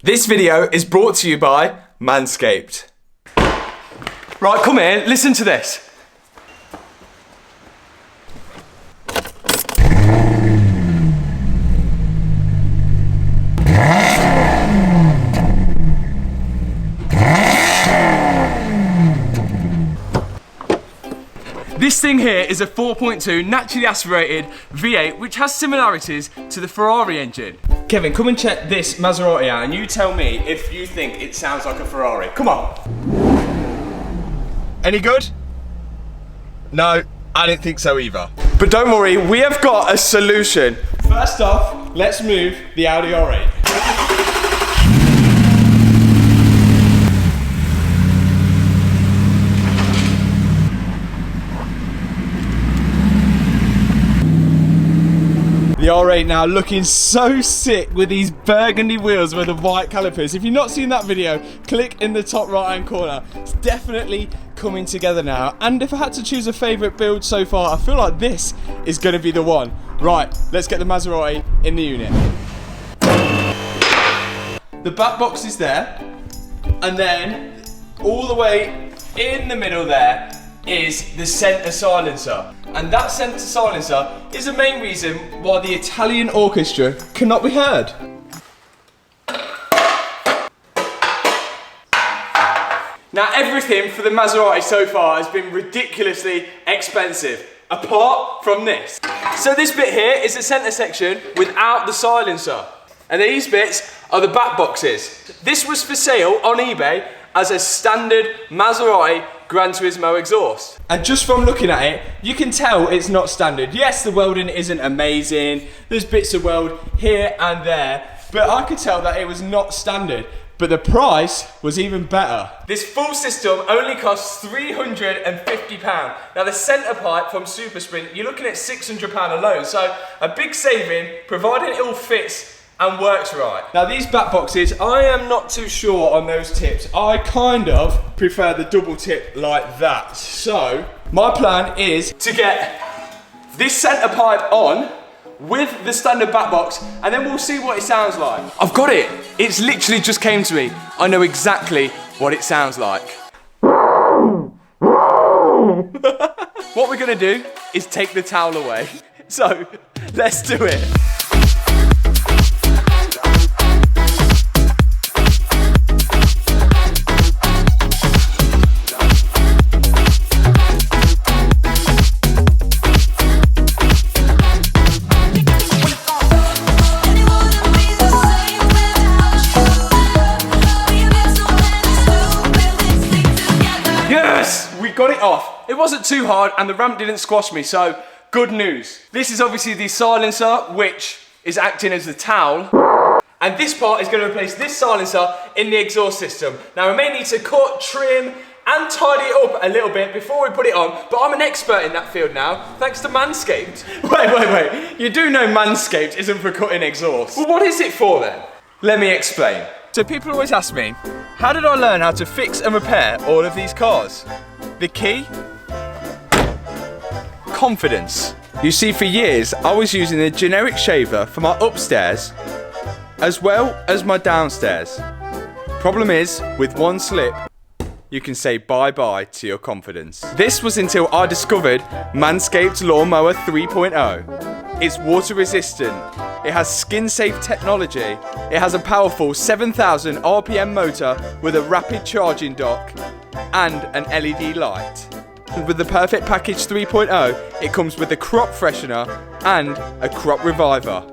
This video is brought to you by Manscaped. Right, come here, listen to this. This thing here is a 4.2 naturally aspirated V8 which has similarities to the Ferrari engine. Kevin, come and check this Maserati out and you tell me if you think it sounds like a Ferrari. Come on. Any good? No, I didn't think so either. But don't worry, we have got a solution. First off, let's move the Audi R8. The R8 now looking so sick with these burgundy wheels with the white calipers. If you've not seen that video, click in the top right hand corner. It's definitely coming together now. And if I had to choose a favourite build so far, I feel like this is going to be the one. Right, let's get the Maserati in the unit. The back box is there. And then all the way in the middle there is the centre silencer. And that centre silencer is the main reason why the Italian orchestra cannot be heard. Now everything for the Maserati so far has been ridiculously expensive, apart from this. So this bit here is the centre section without the silencer. And these bits are the back boxes. This was for sale on eBay as a standard Maserati Granturismo exhaust. And just from looking at it, you can tell it's not standard. Yes, the welding isn't amazing. There's bits of weld here and there, but I could tell that it was not standard. But the price was even better. This full system only costs £350. Now the centre pipe from Super Sprint, you're looking at £600 alone. So a big saving, providing it all fits and works right. Now these back boxes, I am not too sure on those tips. I kind of prefer the double tip like that. So my plan is to get this centre pipe on with the standard back box and then we'll see what it sounds like. I've got it. It's literally just came to me. I know exactly what it sounds like. What we're gonna do is take the towel away. So let's do it. Got it off. It wasn't too hard and the ramp didn't squash me, so good news. This is obviously the silencer, which is acting as the towel. And this part is going to replace this silencer in the exhaust system. Now we may need to cut, trim, and tidy it up a little bit before we put it on, but I'm an expert in that field now, thanks to Manscaped. Wait. You do know Manscaped isn't for cutting exhaust. Well, what is it for then? Let me explain. So people always ask me, how did I learn how to fix and repair all of these cars? The key? Confidence. You see, for years, I was using a generic shaver for my upstairs, as well as my downstairs. Problem is, with one slip, you can say bye-bye to your confidence. This was until I discovered Manscaped Lawnmower 3.0. It's water resistant, it has skin-safe technology, it has a powerful 7,000 RPM motor with a rapid charging dock, and an LED light. With the Perfect Package 3.0, it comes with a crop freshener and a crop reviver.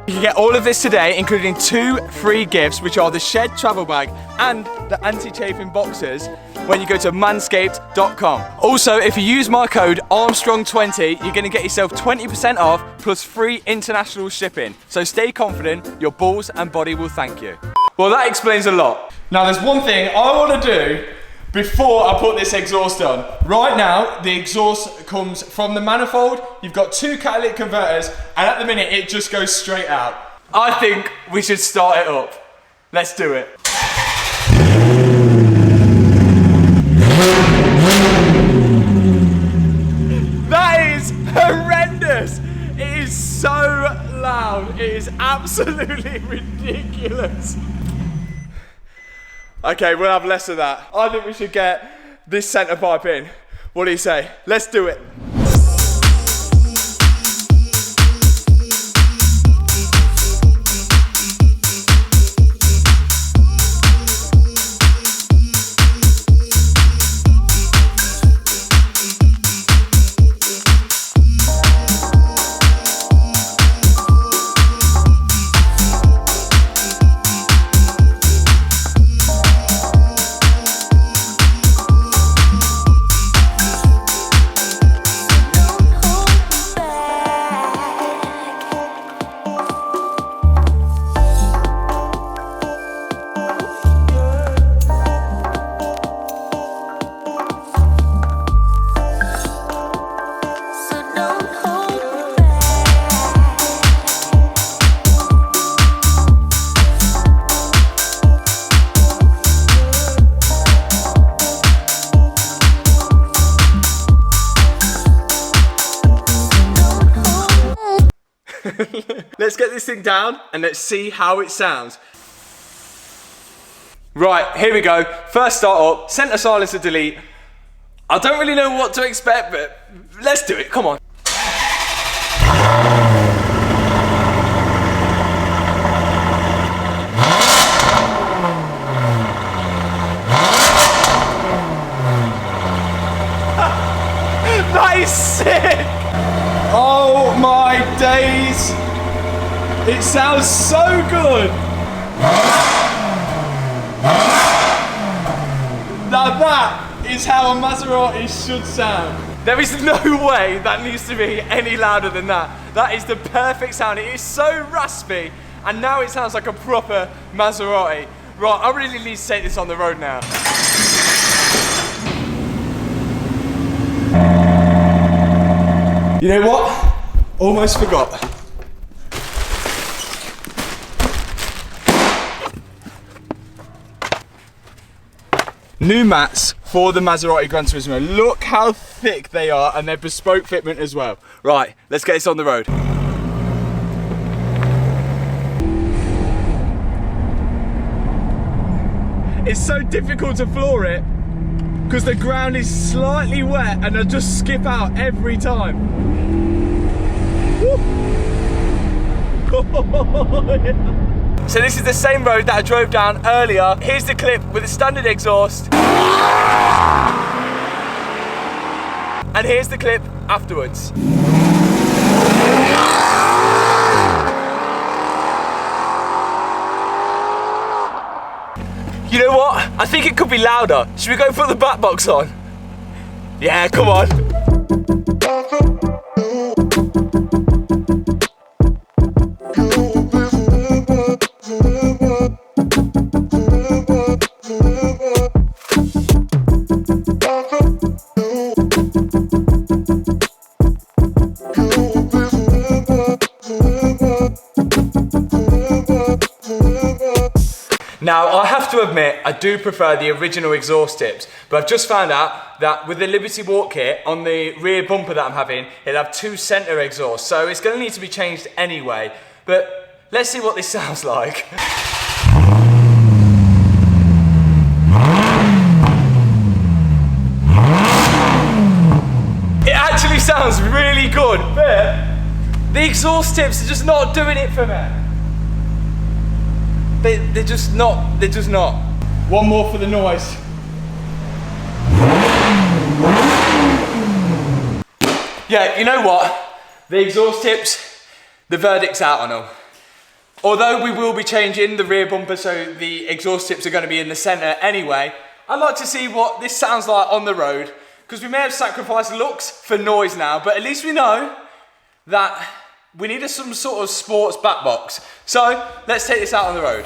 You can get all of this today, including 2 free gifts, which are the Shed travel bag and the anti-chafing boxers, when you go to manscaped.com. Also, if you use my code Armstrong20, you're going to get yourself 20% off plus free international shipping. So stay confident, your balls and body will thank you. Well, that explains a lot. Now, there's one thing I want to do before I put this exhaust on. Right now, the exhaust comes from the manifold. You've got 2 catalytic converters, and at the minute, it just goes straight out. I think we should start it up. Let's do it. That is horrendous. It is so loud. It is absolutely ridiculous. Okay, we'll have less of that. I think we should get this centre pipe in. What do you say? Let's do it. Let's get this thing down and let's see how it sounds. Right, here we go. First start up, centre silencer delete. I don't really know what to expect, but let's do it, come on. That is sick! Oh my days! It sounds so good! Now that is how a Maserati should sound. There is no way that needs to be any louder than that. That is the perfect sound. It is so raspy, and now it sounds like a proper Maserati. Right, I really need to take this on the road now. You know what? Almost forgot. New mats for the Maserati Granturismo. Look how thick they are, and they're bespoke fitment as well. Right, let's get this on the road. It's so difficult to floor it because the ground is slightly wet and I just skip out every time. So this is the same road that I drove down earlier. Here's the clip with the standard exhaust. And here's the clip afterwards. You know what? I think it could be louder. Should we go put the back box on? Yeah, come on. Now, I have to admit, I do prefer the original exhaust tips, but I've just found out that with the Liberty Walk kit on the rear bumper that I'm having, it'll have two centre exhausts, so it's going to need to be changed anyway. But let's see what this sounds like. It actually sounds really good, but the exhaust tips are just not doing it for me. They're just not. One more for the noise. Yeah, you know what? The exhaust tips, the verdict's out on them. Although we will be changing the rear bumper so the exhaust tips are going to be in the centre anyway, I'd like to see what this sounds like on the road, because we may have sacrificed looks for noise now, but at least we know that we need some sort of sports back box. So let's take this out on the road.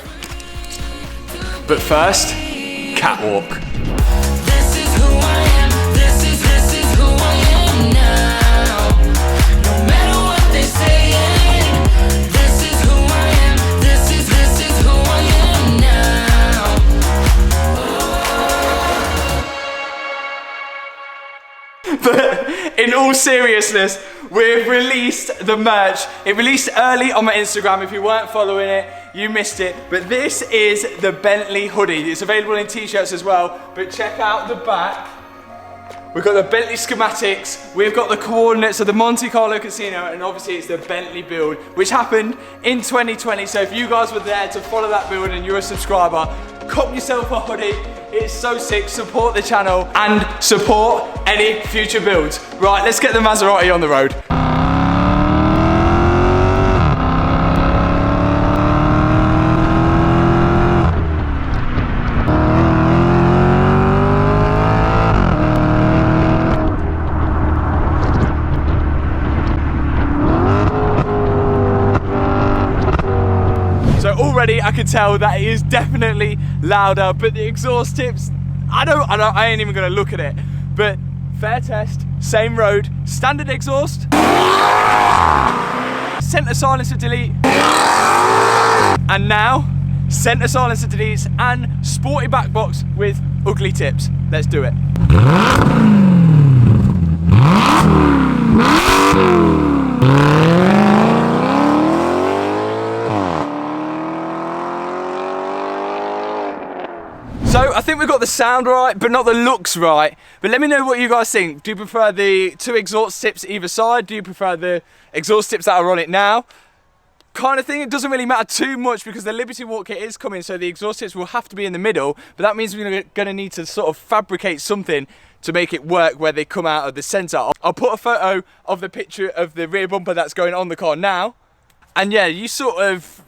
But first, catwalk. This is who I am. This is who I am now. No matter what they say. This is who I am. This is who I am now. But in all seriousness, we've released the merch. It released early on my Instagram. If you weren't following it, you missed it. But this is the Bentley hoodie. It's available in t-shirts as well. But check out the back. We've got the Bentley schematics, we've got the coordinates of the Monte Carlo Casino, and obviously it's the Bentley build, which happened in 2020. So if you guys were there to follow that build and you're a subscriber, cop yourself a hoodie. It's so sick. Support the channel and support any future builds. Right, let's get the Maserati on the road. Already I can tell that it is definitely louder, but the exhaust tips, I ain't even gonna look at it. But fair test, same road, standard exhaust, center silencer delete, and now center silencer deletes and sporty back box with ugly tips. Let's do it. So I think we've got the sound right, but not the looks right. But let me know what you guys think. Do you prefer the two exhaust tips either side? Do you prefer the exhaust tips that are on it now? Kind of thing. It doesn't really matter too much because the Liberty Walk kit is coming, so the exhaust tips will have to be in the middle. But that means we're going to need to sort of fabricate something to make it work where they come out of the centre. I'll put a photo of the picture of the rear bumper that's going on the car now. And yeah, you sort of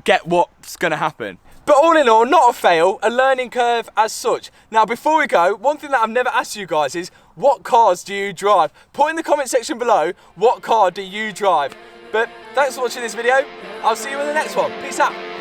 get what's going to happen. But all in all, not a fail, a learning curve as such. Now before we go, one thing that I've never asked you guys is, what cars do you drive? Put in the comment section below, what car do you drive? But thanks for watching this video. I'll see you in the next one. Peace out.